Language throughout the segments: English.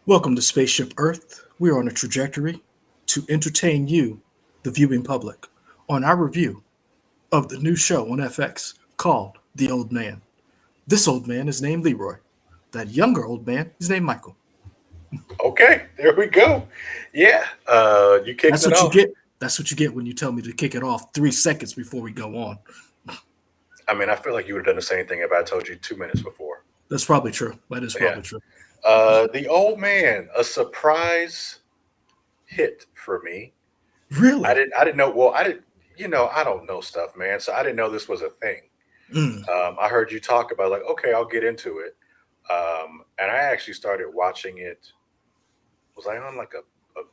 Welcome to Spaceship Earth. We are on a trajectory to entertain you, the viewing public, on our review of the new show on FX called The Old Man. This old man is named Leroy. That younger old man is named Michael. Okay, there we go. Yeah, you kicked That's it what you off. get. That's what you get when you tell me to kick it off 3 seconds before we go on. I mean, I feel like you would have done the same thing if I told you 2 minutes before. That's probably true. That is Yeah. probably true. The Old Man, a surprise hit for me. I Really? didn't. I didn't know. Well, I didn't. I don't know stuff, man. So I didn't know this was a thing. Mm. I heard you talk about like, okay, I'll get into it. And I actually started watching it. Was I on like a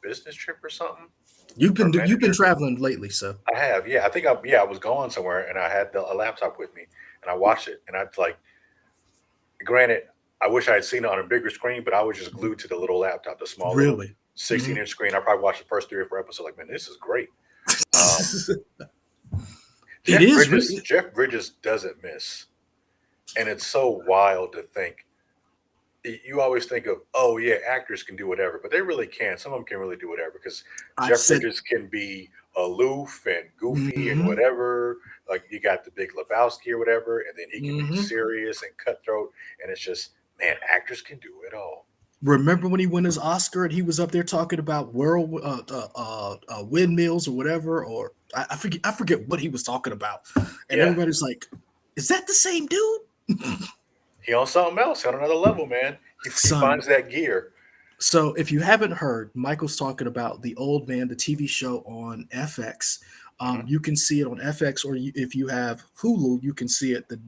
business trip or something for a You've been manager? traveling lately, so I have, yeah. I think I was going somewhere and I had a laptop with me and I watched it and I like, granted, I wish I had seen it on a bigger screen, but I was just glued to the little laptop, the small little really. 16-inch screen. I probably watched the first 3 or 4 episodes. Like, man, this is great. Um, It Jeff is Bridges, really. Jeff Bridges doesn't miss, and it's so wild to think. You always think of, oh yeah, actors can do whatever, but they really can. Some of them can really do whatever because I Jeff said. Bridges can be aloof and goofy and Mm-hmm. whatever. Like you got the Big Lebowski or whatever, and then he can be Mm-hmm. serious and cutthroat, and it's just man, actors can do it all. Remember when he won his Oscar and he was up there talking about windmills or whatever, or I forget what he was talking about, and Yeah, everybody's like, "Is that the same dude?" he on something else, on another level, man. He Son. finds that gear. So if you haven't heard, Michael's talking about The Old Man, the TV show on FX. Hmm. You can see it on FX, or if you have Hulu, you can see it the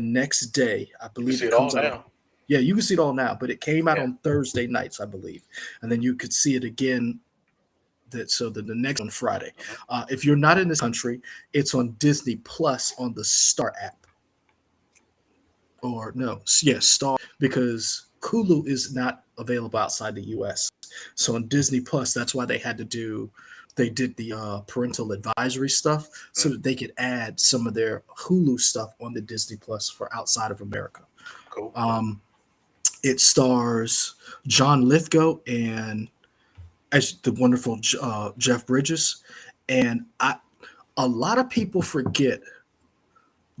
next day. I You can believe see it it all comes out on. now. Yeah, you can see it all now, but it came out Yeah. on Thursday nights, I believe, and then you could see it again. That so the next on Friday. Hmm. If you're not in this country, it's on Disney Plus on the Star app, or no, yes, Star, because Hulu is not available outside the U.S. So on Disney Plus, that's why they did the parental advisory stuff so Mm, that they could add some of their Hulu stuff on the Disney Plus for outside of America. cool. Um, it stars John Lithgow and as the wonderful Jeff Bridges, and a lot of people forget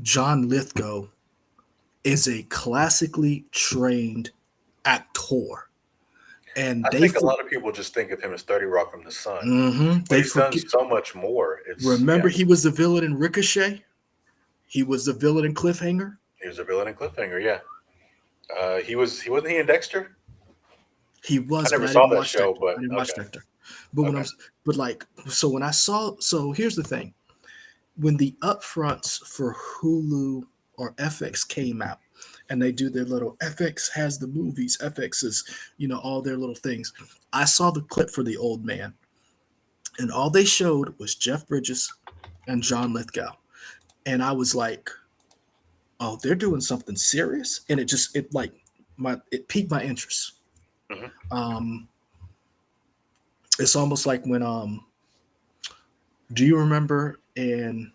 John Lithgow is a classically trained actor, and I think a lot of people just think of him as 30 Rock from the Sun, but they he's done forget. so much more. It's Remember, yeah. he was the villain in Ricochet. He was the villain in Cliffhanger. He was a villain in Cliffhanger. Yeah, he wasn't he in Dexter? He I was, but never I saw didn't that watch show, Dexter. I but didn't watch okay, Dexter. But when okay. but like, so when I saw, so here's the thing: when the upfronts for Hulu or FX came out, and they do their little FX has the movies, FX is all their little things. I saw the clip for the old man, and all they showed was Jeff Bridges and John Lithgow, and I was like, oh, they're doing something serious, and it like it piqued my interest. Hmm. Um, it's almost like when do you remember in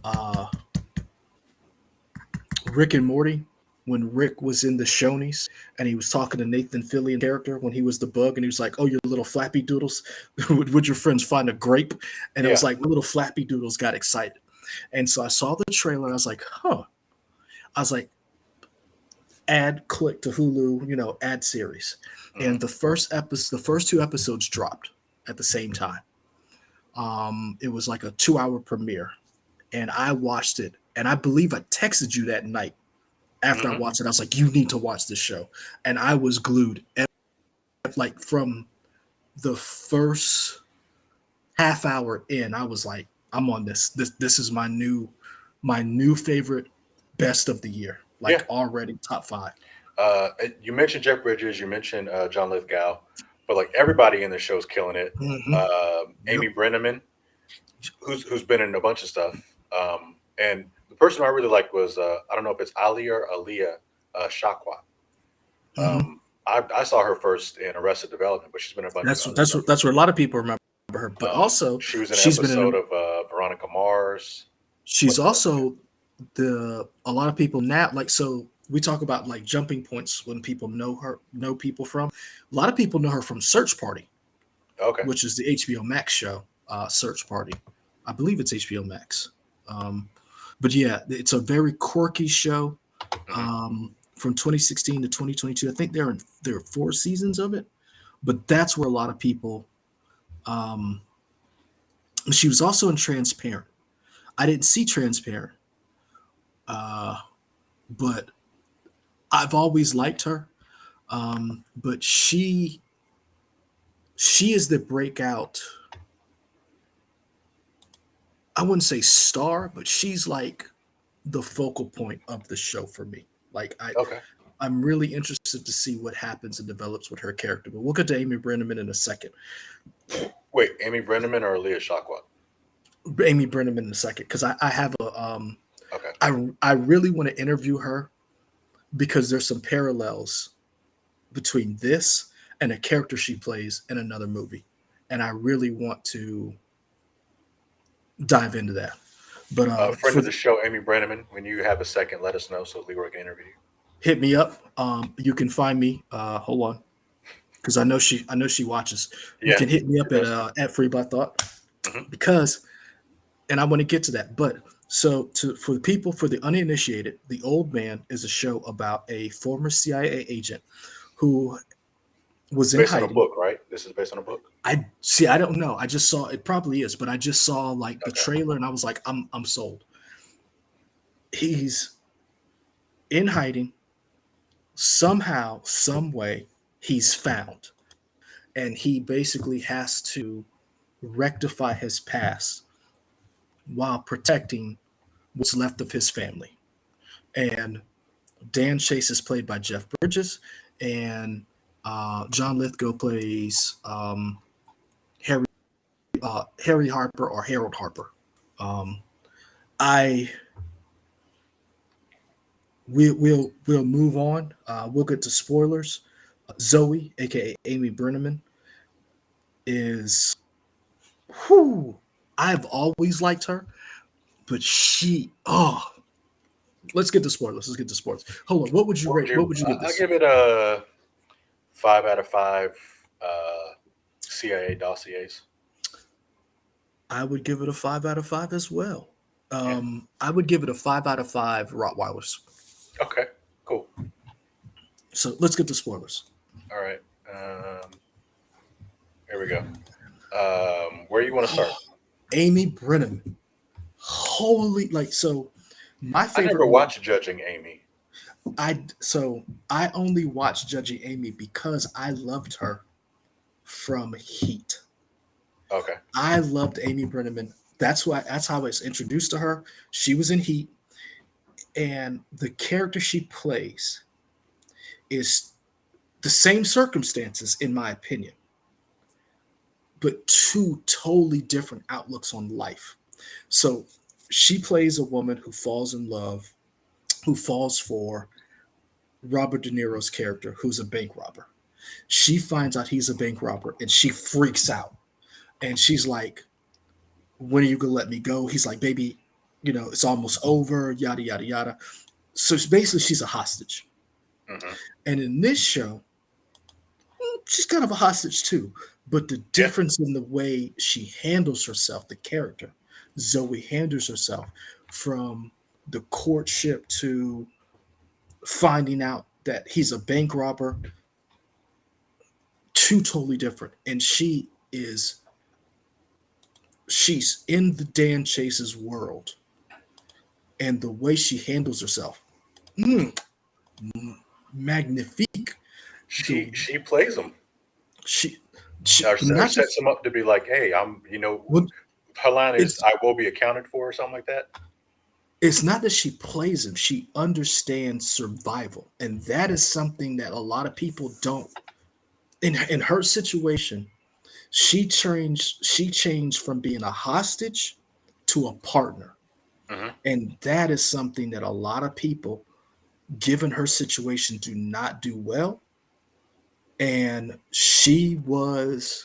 uh Rick and Morty when Rick was in the Shoney's and he was talking to Nathan Fillion character when he was the bug and he was like, "Oh, your little flappy doodles, would your friends find a grape?" And it Yeah, was like little flappy doodles got excited, and so I saw the trailer. I was like, "Huh." I was like, "Add click to Hulu, ad series," hmm, and the first two episodes dropped at the same time. It was like a 2 hour premiere, and I watched it, and I believe I texted you that night after I hmm. watched it. I was like, "You need to watch this show," and I was glued. Like from the first half hour in, I was like, "I'm on this. This is my new favorite, best of the year. Yeah. Like already top five." You mentioned Jeff Bridges, you mentioned John Lithgow, but like everybody in the show is killing it. Mm-hmm. Yep. Amy Brenneman, who's been in a bunch of stuff, and the person I really liked was I don't know if it's Ali or Aaliyah Shawkat. Mm-hmm. I saw her first in Arrested Development, but she's been in a bunch of other stuff. That's where a lot of people remember her. But also, She was in an she's been episode in. of Veronica Mars. She's What else? also the a lot of people now like so. we talk about like jumping points when people know people from. A lot of people know her from Search Party, Okay. which is the HBO Max show. Search Party, I believe it's HBO Max. Um, but yeah, it's a very quirky show Hmm. from 2016 to 2022. I think there are 4 seasons of it, but that's where a lot of people. Um, she was also in Transparent. I didn't see Transparent, uh, but I've always liked her. But she is the breakout. I wouldn't say star, but she's like the focal point of the show for me. Like Okay. I'm really interested to see what happens and develops with her character. But we'll get to Amy Brenneman in a second. Wait, Amy Brenneman or Leah Shawkwat? Amy Brenneman in a second because I have a Okay. I really want to interview her because there's some parallels between this and a character she plays in another movie, and I really want to dive into that. But Friend of the show, Amy Brenneman. When you have a second, let us know so Leroy can interview you. hit me up. You can find me. Hold on, because I know she watches. You Yeah, can hit me she up does. at Free by Thought Hmm. because, and I want to get to that. But so to for the people for the uninitiated, The Old Man is a show about a former CIA agent who was in Based on a hiding. book, right? This is based on a book. I see. I don't know. I just saw it. Probably is, but I just saw like the Okay. trailer, and I was like, I'm sold. He's in hiding somehow, some way. He's found, and he basically has to rectify his past while protecting what's left of his family. And Dan Chase is played by Jeff Bridges, and John Lithgow plays Harry Harry Harper or Harold Harper. Um, I we'll move on. We'll get to spoilers. Zoe, aka Amy Brenneman, is whoo. I've always liked her, but let's get to spoilers. Let's get to sports. Hold on. What would you What would rate? What you? would you give I'll this? give it a 5 out of 5. CIA dossiers. I would give it a 5 out of 5 as well. Yeah. I would give it a 5 out of 5 Rottweilers. Okay. Cool. So let's get to spoilers. All right. Here we go. Where you want to start? Amy Brenneman. Holy, like so. My I favorite never movie. watched Judging Amy. I only watched Judging Amy because I loved her from Heat. Okay. I loved Amy Brenneman. That's how I was introduced to her. She was in Heat, and the character she plays is the same circumstances, in my opinion, but two totally different outlooks on life. So she plays a woman who falls in love, who falls for Robert De Niro's character, who's a bank robber. She finds out he's a bank robber and she freaks out. And she's like, when are you gonna let me go? He's like, baby, it's almost over, yada yada yada. So basically she's a hostage. Hmm. And in this show, she's kind of a hostage too. But the Yeah. difference in the way she handles herself, the character, Zoe handles herself from the courtship to finding out that he's a bank robber, two totally different. And she's in the Dan Chase's world, and the way she handles herself, mm, magnifique. The She plays them, she she or not sets just them up to be like, hey, well, her line is, it's I will be accounted for, or something like that. it's not that she plays him; she understands survival, and that is something that a lot of people don't. In her situation, she changed from being a hostage to a partner, Hmm. and that is something that a lot of people, given her situation, do not do well. And she was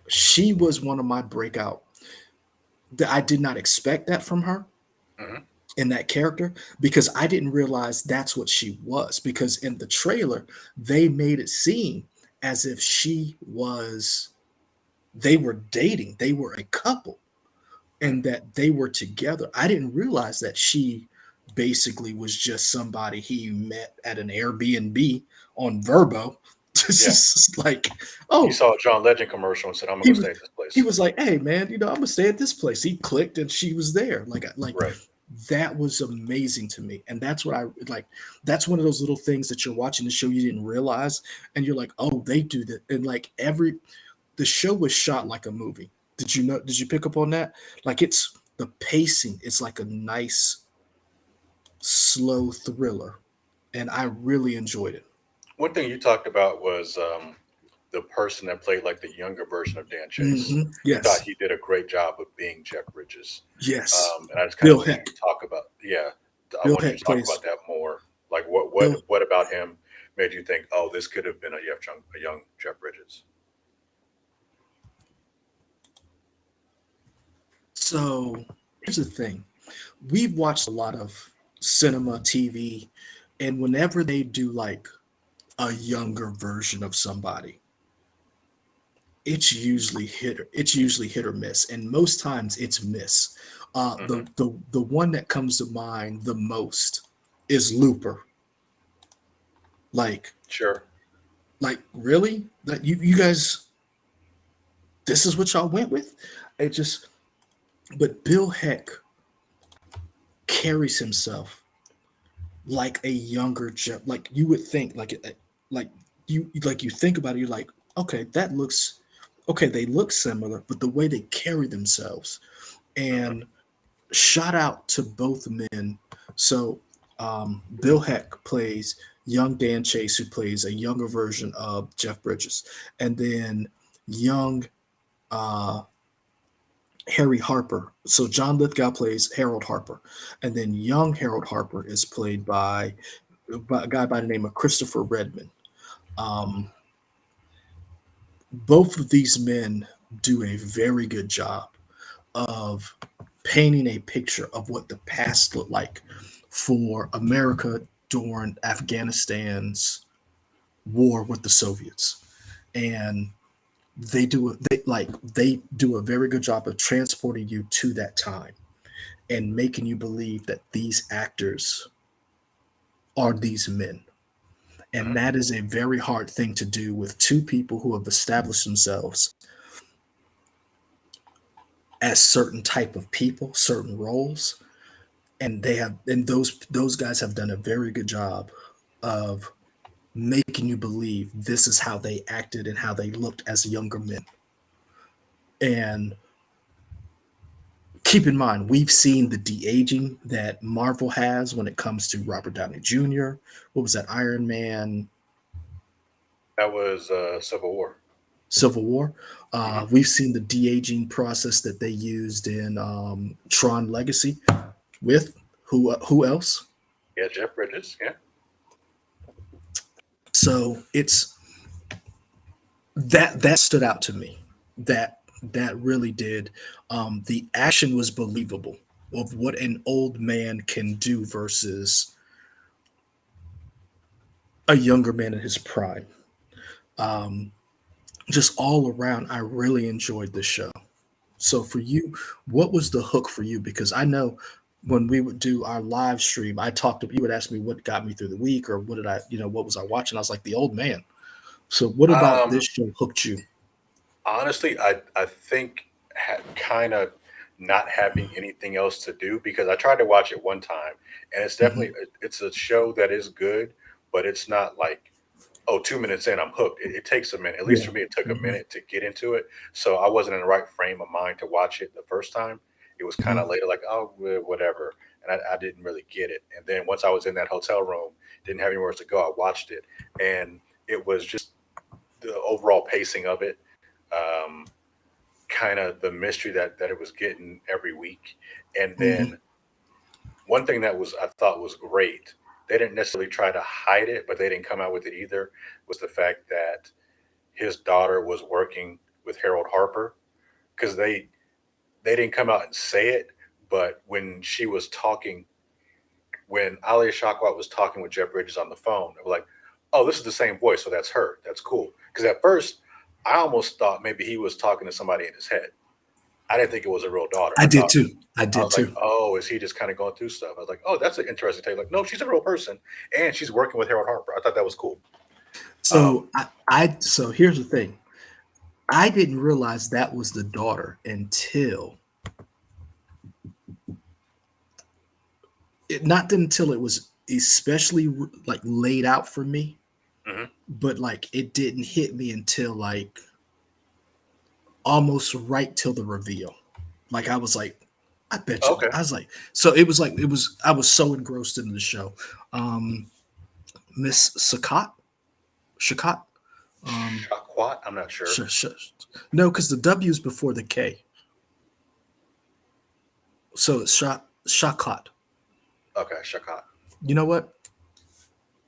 one of my breakout that I did not expect that from her. Hmm. in that character because I didn't realize that's what she was. Because in the trailer, they made it seem as if they were dating, they were a couple, and that they were together. I didn't realize that she basically was just somebody he met at an Airbnb on Verbo. Yeah. Just like, He oh, saw a John Legend commercial and said, "I'm gonna he go was stay at this he place." was like, hey man, I'm gonna stay at this place. He clicked and she was there. Like Right. that was amazing to me. And that's what I like. That's one of those little things that you're watching the show you didn't realize, and you're like, oh, they do that. And like the show was shot like a movie. Did you pick up on that? Like it's the pacing, it's like a nice slow thriller. And I really enjoyed it. One thing you talked about was the person that played like the younger version of Dan Chase. You thought Yes. he did a great job of being Jeff Bridges, Yes. and I just kind of Bill wanted you Heck. to talk about. Yeah, I Bill wanted you Heck to talk plays about that more. Like what what Bill. what about him made you think, oh, this could have been a young Jeff Bridges? So here's the thing. We've watched a lot of cinema, TV, and whenever they do like a younger version of somebody, it's usually hit or miss, and most times it's miss. Hmm. The one that comes to mind the most is Looper. Like Sure. really that you guys, this is what y'all went with. It just, but Bill Heck carries himself like a younger Jeff. Like you would think, like you think about it, you're like, okay, that looks okay. They look similar, but the way they carry themselves. Hmm. And shout out to both men. So Bill Heck plays young Dan Chase, who plays a younger version of Jeff Bridges, and then young uh, Harry Harper. So John Lithgow plays Harold Harper, and then young Harold Harper is played by a guy by the name of Christopher Redman. Um, both of these men do a very good job of painting a picture of what the past looked like for America during Afghanistan's war with the Soviets. And they do a very good job of transporting you to that time and making you believe that these actors are these men. And Hmm. that is a very hard thing to do with two people who have established themselves as certain type of people, certain roles, and those guys have done a very good job of making you believe this is how they acted and how they looked as younger men. And keep in mind, we've seen the de aging that Marvel has when it comes to Robert Downey Jr. What was that, Iron Man That was Civil War. Civil War? Hmm. We've seen the de aging process that they used in Tron Legacy with who else? Yeah, Jeff Bridges. Yeah. So it's that stood out to me. That really did. The action was believable of what an old man can do versus a younger man in his prime. Um, just all around, I really enjoyed the show. So for you, what was the hook for you? Because I know when we would do our live stream, I talked to you would ask me what got me through the week or what did I, what was I watching? I was like the old man. So what about this Um, show hooked you? Honestly, I think kind of not having anything else to do because I tried to watch it one time and it's definitely Mhm. it's a show that is good, but it's not like, oh, 2 minutes in I'm hooked. It takes a minute. At least Yeah. for me, it took a Mhm. minute to get into it. So I wasn't in the right frame of mind to watch it the first time. It was kind of Mhm. later, like, oh, whatever, and I didn't really get it. And then once I was in that hotel room, didn't have anywhere else to go. I watched it, and it was just the overall pacing of it. Um, Kind of the mystery that it was getting every week. And Mhm. then one thing that was I thought was great, they didn't necessarily try to hide it, but they didn't come out with it either, was the fact that his daughter was working with Harold Harper because they didn't come out and say it, but when she was talking when Alia Shawkat was talking with Jeff Bridges on the phone, they were like, "Oh, this is the same voice, so that's her. That's cool." Because at first, I almost thought maybe he was talking to somebody in his head. I didn't think it was a real daughter. I did too. I I did was like, too. "Oh, is he just kind of going through stuff?" I was like, "Oh, that's an interesting take." Like, no, she's a real person, and she's working with Harold Harper. I thought that was cool. Um, So here's the thing. I didn't realize that was the daughter until not until it was especially like laid out for me, mhm. but like it didn't hit me until like almost right till the reveal. Like I was like, I bet you. Okay, I was like, so it was like it was. I was so engrossed in the show. Um, Miss Shakot. Um, Shawkat. I'm not sure. no, because the W is before the K, so it's Shakot. Okay, Shawkat. You know what?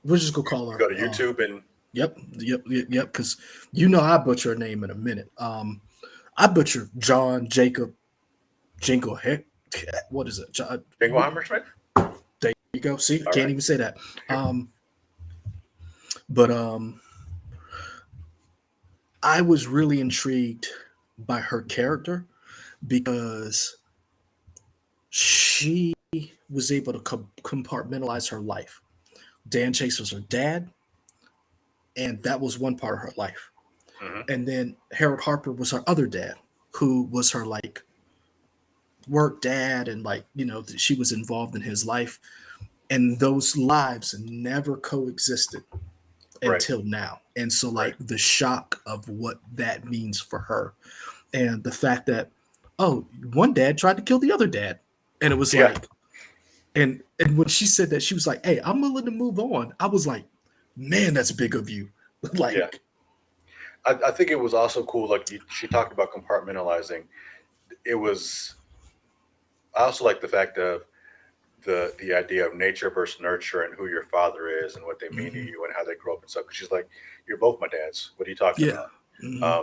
We're just gonna call You her. go to YouTube and Yep. Because you know I butcher her name in a minute. I butcher John Jacob Jingle. Heck, what is it? John, Jingleheimer Smith. there you go. See, I All can't right. even say that. Um, but I was really intrigued by her character because she was able to compartmentalize her life. Dan Chase was her dad, and that was one part of her life. Hmm. And then Harold Harper was her other dad, who was her like work dad, and like she was involved in his life, and those lives never coexisted Right. until now. And so Right. like the shock of what that means for her, and the fact that oh, one dad tried to kill the other dad, and it was Yeah. like, and when she said that, she was like, hey, I'm willing to move on. I was like, man, that's big of you. Yeah. Like, I think it was also cool. Like she talked about compartmentalizing. It was. I also like the fact of the idea of nature versus nurture and who your father is and what they mean to mhm, you and how they grow up and stuff. Because she's like, "You're both my dads. What are you talking yeah, about?"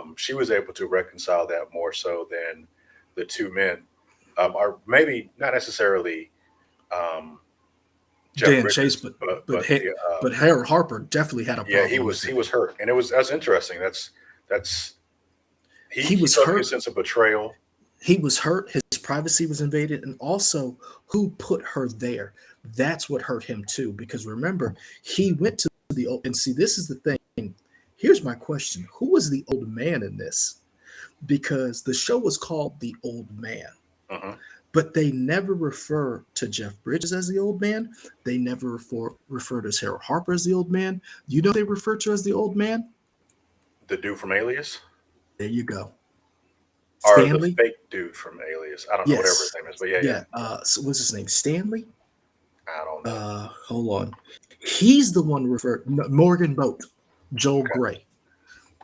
mhm, She was able to reconcile that more so than the two men, or maybe not necessarily um, Jeff Dan Chase, Bridges, but but but Har- the but Harold Harper definitely had a yeah, he problem with it. was hurt, and that's interesting. That's He he was felt a hurt. sense of betrayal. He was hurt. His privacy was invaded, and also who put her there. That's what hurt him too. Because remember, he went to the old and see. This is the thing. Here's my question: who was the old man in this? Because the show was called The Old Man, Hmm. but they never refer to Jeff Bridges as the old man. They never refer to Harold Harper as the old man. You know they refer to as the old man. The dude from Alias, There you go, or the Stanley. fake dude from Alias. I don't know whatever his Yes, name is, but yeah, yeah. yeah. So what's his name? Stanley. I don't know. Hold on. He's the one referred no, Morgan Boat, Joel Okay. Gray,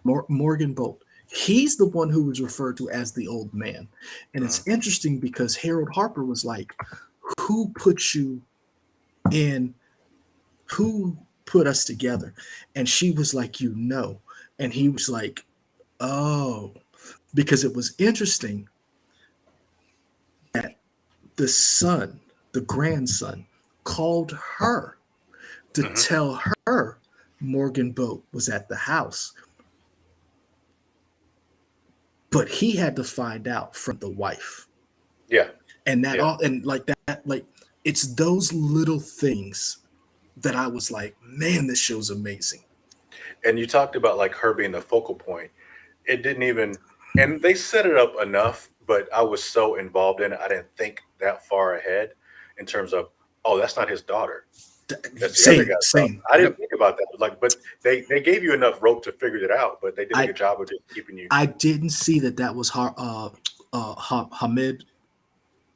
Morgan Boat. He's the one who was referred to as the old man, and Mhm. it's interesting because Harold Harper was like, "Who put you in? Who put us together?" And she was like, "You know," and he was like, "Oh," because it was interesting that the son, the grandson, called her to Mhm. tell her Morgan Boat was at the house. But he had to find out from the wife. Yeah, And that yeah. all and like that, like it's those little things that I was like, man, this show's amazing. And you talked about like her being the focal point. It didn't even, and they set it up enough, but I was so involved in it, I didn't think that far ahead in terms of, oh, that's not his daughter. That's the other Same, guy's daughter. same. I didn't Yep. think about that. Like, but they gave you enough rope to figure it out, but they did a I good job of just keeping you I didn't see that that was Hamid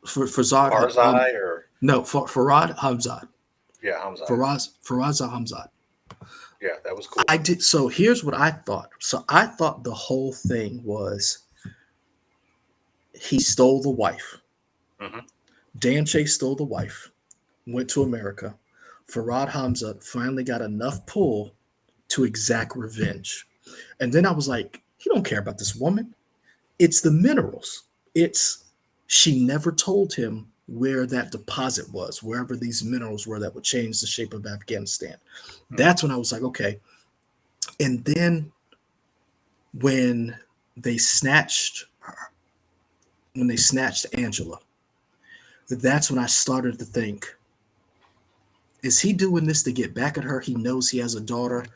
for Zod. Farzai or No, for Farad Hamzad. yeah, Hamzai. Faraz Hamzad. Yeah, that was cool. I did. So here's what I thought. So I thought the whole thing was he stole the wife. Hmm. Dan Chase stole the wife, went to America. Farad Hamza finally got enough pull to exact revenge. And then I was like, he don't care about this woman. It's the minerals. It's she never told him where that deposit was, wherever these minerals were that would change the shape of Afghanistan. Mhm. That's when I was like, okay. And then when they snatched Angela, that's when I started to think, is he doing this to get back at her? He knows he has a daughter.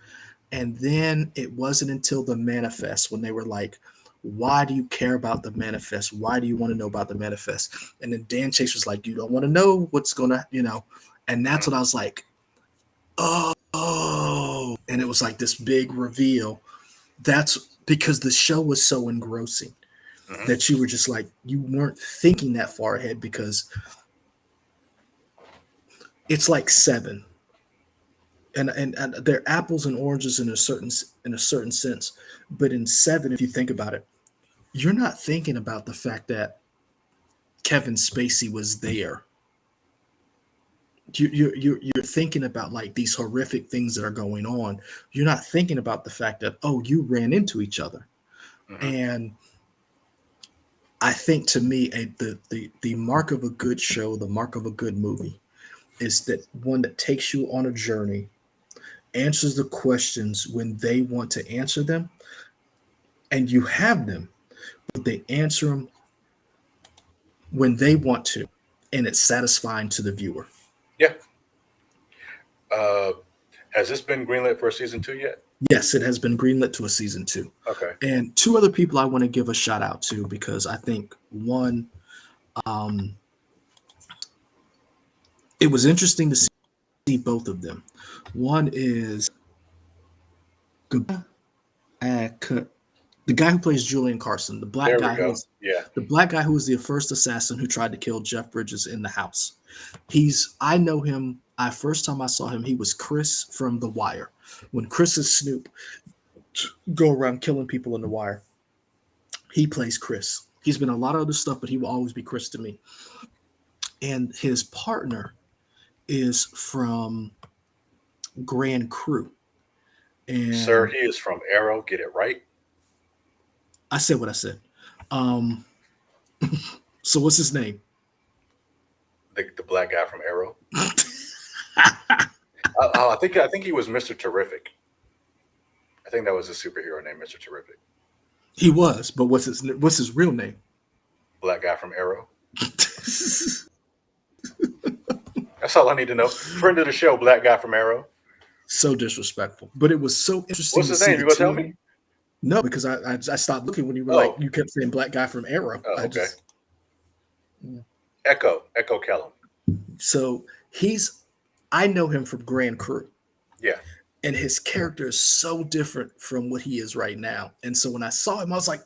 And then it wasn't until the manifest when they were like, why do you care about the manifest? Why do you want to know about the manifest? And then Dan Chase was like, you don't want to know what's gonna, and that's Mhm. when I was like, oh, and it was like this big reveal. That's because the show was so engrossing Mhm. that you were just like, you weren't thinking that far ahead because it's like Seven. And they're apples and oranges in a certain sense, but in Seven, if you think about it, you're not thinking about the fact that Kevin Spacey was there. You're thinking about like these horrific things that are going on. You're not thinking about the fact that, oh, you ran into each other. Mhm. And I think to me, the mark of a good show, the mark of a good movie, is that one that takes you on a journey, answers the questions when they want to answer them, and you have them, but they answer them when they want to, and it's satisfying to the viewer. Yeah. Uh, has this been greenlit for season 2 yet? Yes, it has been greenlit to a season two. Okay. And two other people I want to give a shout out to because I think one, um, it was interesting to see both of them. One is the guy who plays Julian Carson, the black There we guy who go. was Yeah. the first assassin who tried to kill Jeff Bridges in the house. I know him. I first time I saw him, he was Chris from The Wire. When Chris and Snoop go around killing people in The Wire, he plays Chris. He's been a lot of other stuff, but he will always be Chris to me. And his partner is from Grand Crew. Sir, And he is from Arrow. Get it right. I said what I said. Um, so what's his name? The black guy from Arrow. I think he was Mr. Terrific. I think that was a superhero named Mr. Terrific. He was, but what's his real name? Black guy from Arrow. That's all I need to know. Friend of the show, black guy from Arrow. So disrespectful. But it was so interesting What's to his see name? the You gonna two tell of me? them. No, because I stopped looking when Oh, you kept saying black guy from Arrow. oh, I okay. just Echo Kellum. so he's I know him from Grand Crew, Yeah, and his character is so different from what he is right now. And so when I saw him, I was like,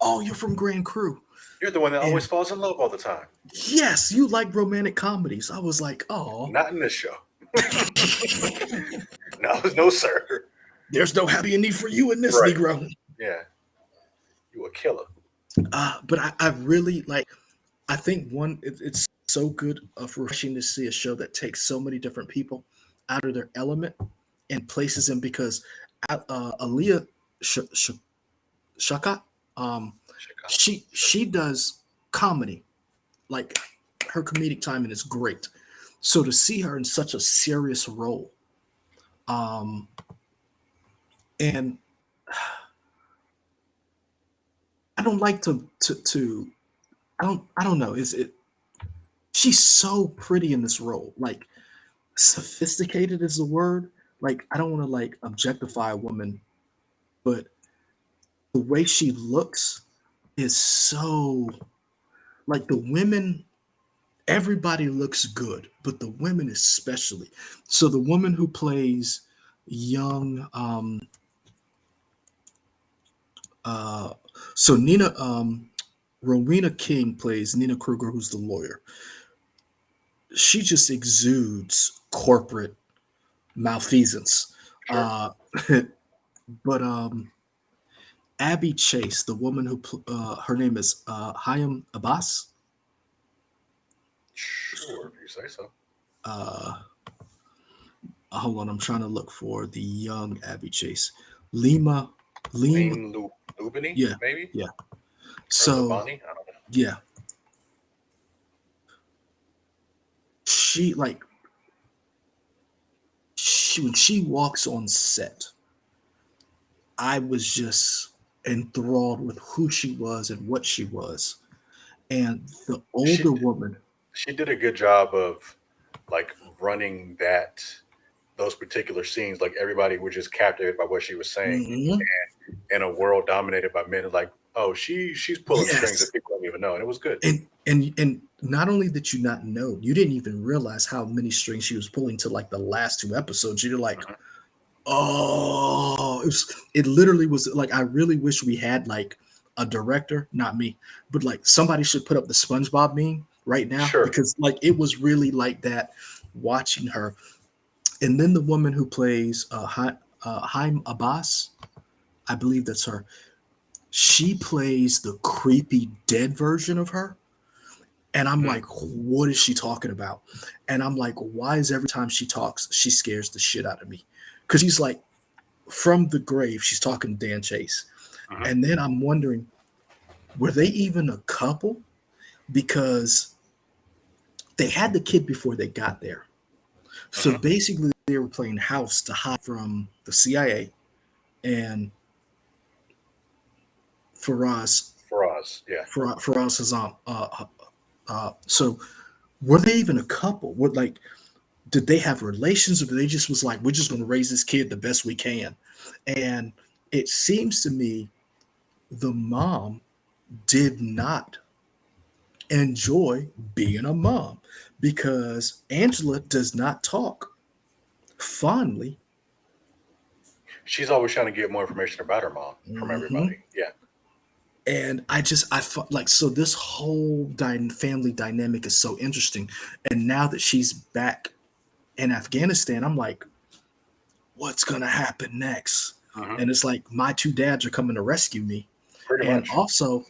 "Oh, you're from Grand Crew." you're the one that And always falls in love all the time. yes, you like romantic comedies. I was like, "Oh, Not in this show. No, no, sir. there's no happy ending for you in this Right. Negro." Yeah, you a killer. But I really like. I think it's so good, refreshing to see a show that takes so many different people out of their element and places them because Aaliyah Shaka, um, Chicago. she does comedy, like her comedic timing is great. So to see her in such a serious role, um, and I don't like to I don't know, is it? She's so pretty in this role, like sophisticated is the word. Like I don't want to like objectify a woman, but the way she looks is so like the women. Everybody looks good, but the women especially. So the woman who plays young, uh, so Nina, Rowena King plays Nina Kruger, who's the lawyer. She just exudes corporate malfeasance. Sure. Uh, but Abby Chase, the woman her name is Hayam Abbas. Sure, if you say so. Uh, hold on, I'm trying to look for the young Abby Chase. Lima, Lima, Lean Lubini, yeah, maybe? yeah. Or So Lubani? I don't know. yeah, she like when she walks on set, I was just enthralled with who she was and what she was. And the She older woman, she did a good job of like running those particular scenes. Like everybody was just captivated by what she was saying mhm, in a world dominated by men. Like, oh, she's pulling strings yes, that people don't even know, and it was good. and not only did you not know, you didn't even realize how many strings she was pulling to like the last two episodes. You're like, Mhm. oh, it literally was like I really wish we had like a director, not me, but like somebody should put up the SpongeBob meme right now Sure. because like it was really like that watching her. And then the woman who plays Haim Abbas, I believe that's her. She plays the creepy dead version of her. And I'm Mhm. like, what is she talking about? And I'm like, why is every time she talks, she scares the shit out of me? Because she's like, from the grave, she's talking to Dan Chase. Mhm. And then I'm wondering, were they even a couple? Because they had the kid before they got there. So Mhm. basically, they were playing house to hide from the CIA and Faraz, Faraz, yeah. Faraz Hazam. So were they even a couple? What like did they have relations, or did they just was like we're just going to raise this kid the best we can? And it seems to me the mom did not enjoy being a mom because Angela does not talk fondly. She's always trying to get more information about her mom from everybody. Mhm. Yeah. And I felt like so this whole family dynamic is so interesting. And now that she's back in Afghanistan, I'm like, what's gonna happen next? Mhm. And it's like my two dads are coming to rescue me. Pretty And much. also,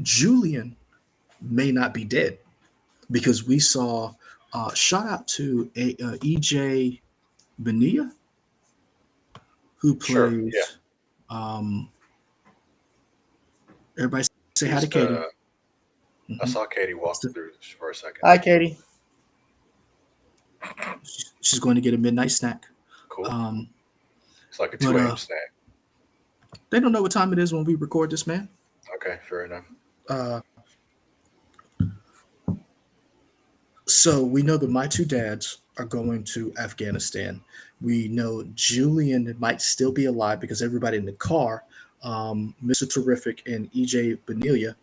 Julian may not be dead because we saw. Shout out to EJ Benia who Sure. Yeah. plays. Um, everybody say hi to She's Katie. I Mhm. saw Katie walk through for a second. Hi, Katie. She's going to get a midnight snack. Cool. Um, It's like a but 2 a.m. snack. they don't know what time it is when we record this, man. Okay, fair enough. Uh, so we know that my two dads are going to Afghanistan. We know Julian might still be alive because everybody in the car, Mr. Terrific and EJ Benelia,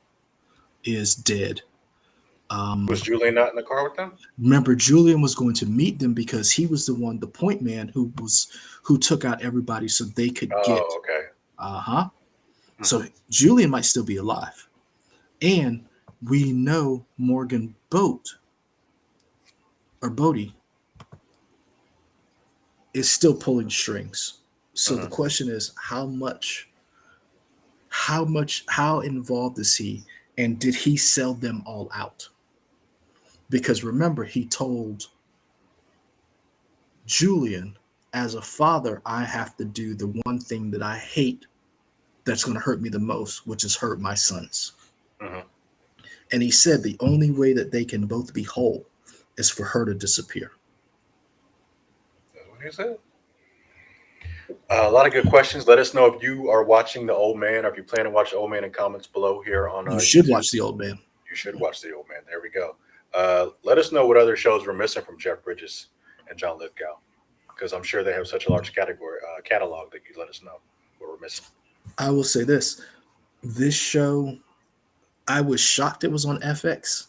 is dead. Was Julian not in the car with them? Remember, Julian was going to meet them because he was the one, the point man, who took out everybody so they could get. Oh, okay. Uh-huh. Hmm. So Julian might still be alive. And we know Morgan Boat or Bodie is still pulling strings. So the Hmm. question is how involved is he? And did he sell them all out? Because remember, he told Julian, as a father, I have to do the one thing that I hate that's going to hurt me the most, which is hurt my sons. Hmm. And he said the only way that they can both be whole is for her to disappear. That's what he said. A lot of good questions. Let us know if you are watching The Old Man or if you plan to watch The Old Man in comments below here on You should YouTube. watch The Old Man. You should watch The Old Man. There we go. Let us know what other shows we're missing from Jeff Bridges and John Lithgow, because I'm sure they have such a large catalog that you let us know what we're missing. I will say this show, I was shocked it was on FX.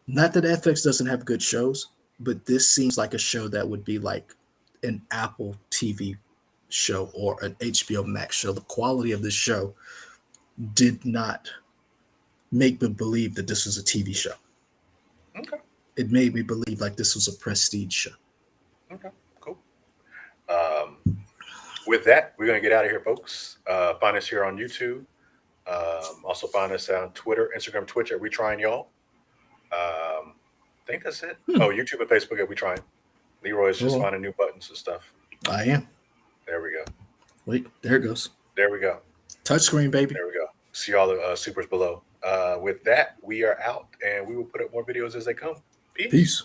Not that FX doesn't have good shows, but this seems like a show that would be like an Apple TV show or an HBO Max show. The quality of this show did not make me believe that this was a TV show. Okay. It made me believe like this was a prestige show. Okay. Cool. Um, with that, we're going to get out of here, folks. Find us here on YouTube. Also find us on Twitter, Instagram, Twitch at We Trying Y'all. I think that's it. Hmm. Oh, YouTube and Facebook at We Trying. Leroy's just Oh, finding new buttons and stuff. I am. There we go. Wait, there it goes. There we go. Touchscreen, baby. There we go. See all the supers below. With that, we are out and we will put up more videos as they come. Peace. Peace.